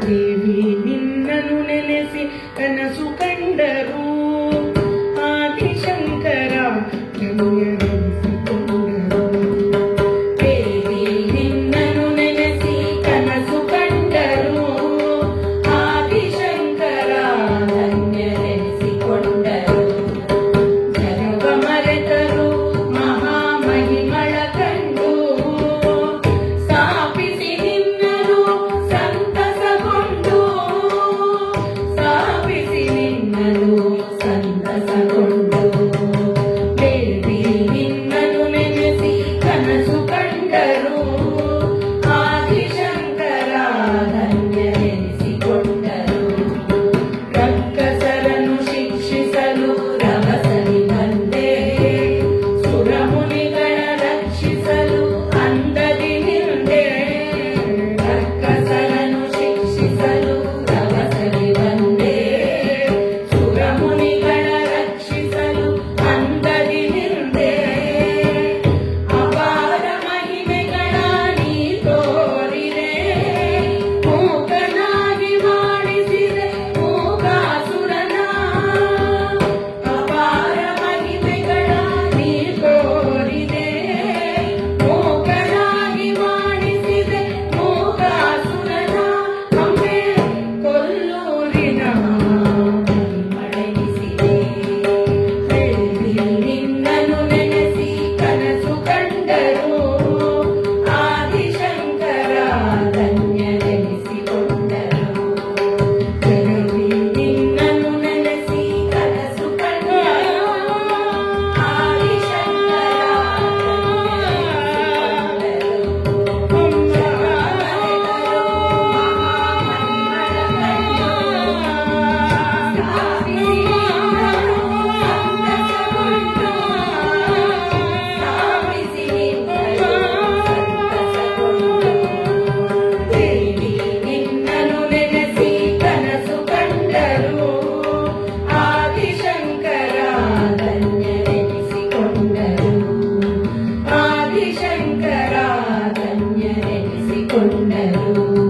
ದೇವಿ ನಿನ್ನನು ನೆನೆಸಿ ಕನಸು ಕಂಡರು ಆದಿಶಂಕರ ರಮ್ಯರೆನಿಸಿಕೊಂಡರು. ದೇವಿ ನಿನ್ನನು ನೆನೆಸಿ ಕನಸು ಕಂಡರು ಆದಿಶಂಕರ ಧನ್ಯರೆನಿಸಿಕೊಂಡರು. ಜಗವ ಮರೆತರು ಮಹಾಮಹಿಮಳ ಕಂಡು ಸ್ಥಾಪಿಸಿ ನಿನ್ನನು ಸಂತಸಗೊಂಡು ಸ್ಥಾಪಿಸಿ ನಿನ್ನನು ಸಂತಸಗೊಂಡು. ದೇವಿ ನಿನ್ನನು ನೆನೆಸಿ ಕನಸು ಕಂಡರು ಆದಿಶಂಕರ ಧನ್ಯರೆನಿಸಿಕೊಂಡರು. ರಕ್ಕಸರನ್ನು ಶಿಕ್ಷಿಸಲು ರಭಸನಿ ಬಂದೆ ಸುರಮುನಿಗಳ ರಕ್ಷಿಸಲು ಅಂದದಿ ನಿಂದೆ. ರಕ್ಕಸರನ್ನು ಶಿಕ್ಷಿಸಲು ರಭಸನಿ ಬಂದೆ ಸುರಮುನಿಗಳ ರಕ್ಷಿಸಲು ಅಂದದಿ ನಿಂದೆ. ಅಪಾರ ಮಹಿಮೆಗಳ ನೀ ತೋರಿದೆ ಮೂಕನಾಗಿ ಮಾಡಿಸಿದೆ ಮೂಕಾಸುರನ. ಅಪಾರ ಮಹಿಮೆಗಳ ನೀ ತೋರಿದೆ ಮೂಕನಾಗಿ ಮಾಡಿಸಿದೆ ಮೂಕಾಸುರನ. ಒಮ್ಮೆ ಕೊಲ್ಲೂರಿನ ಮಣಿಸಿದೆ. ದೇವಿ ನಿನ್ನನು ನೆನೆಸಿ ಕನಸು ಕಂಡರು ಆದಿಶಂಕರ ಧನ್ಯರೆನಿಸಿಕೊಂಡರು. ದೇವಿ ನಿನ್ನನು ನೆನೆಸಿ ಕನಸು ಕಂಡರು ಆದಿಶಂಕರ ಧನ್ಯರೆನಿಸಿಕೊಂಡರು.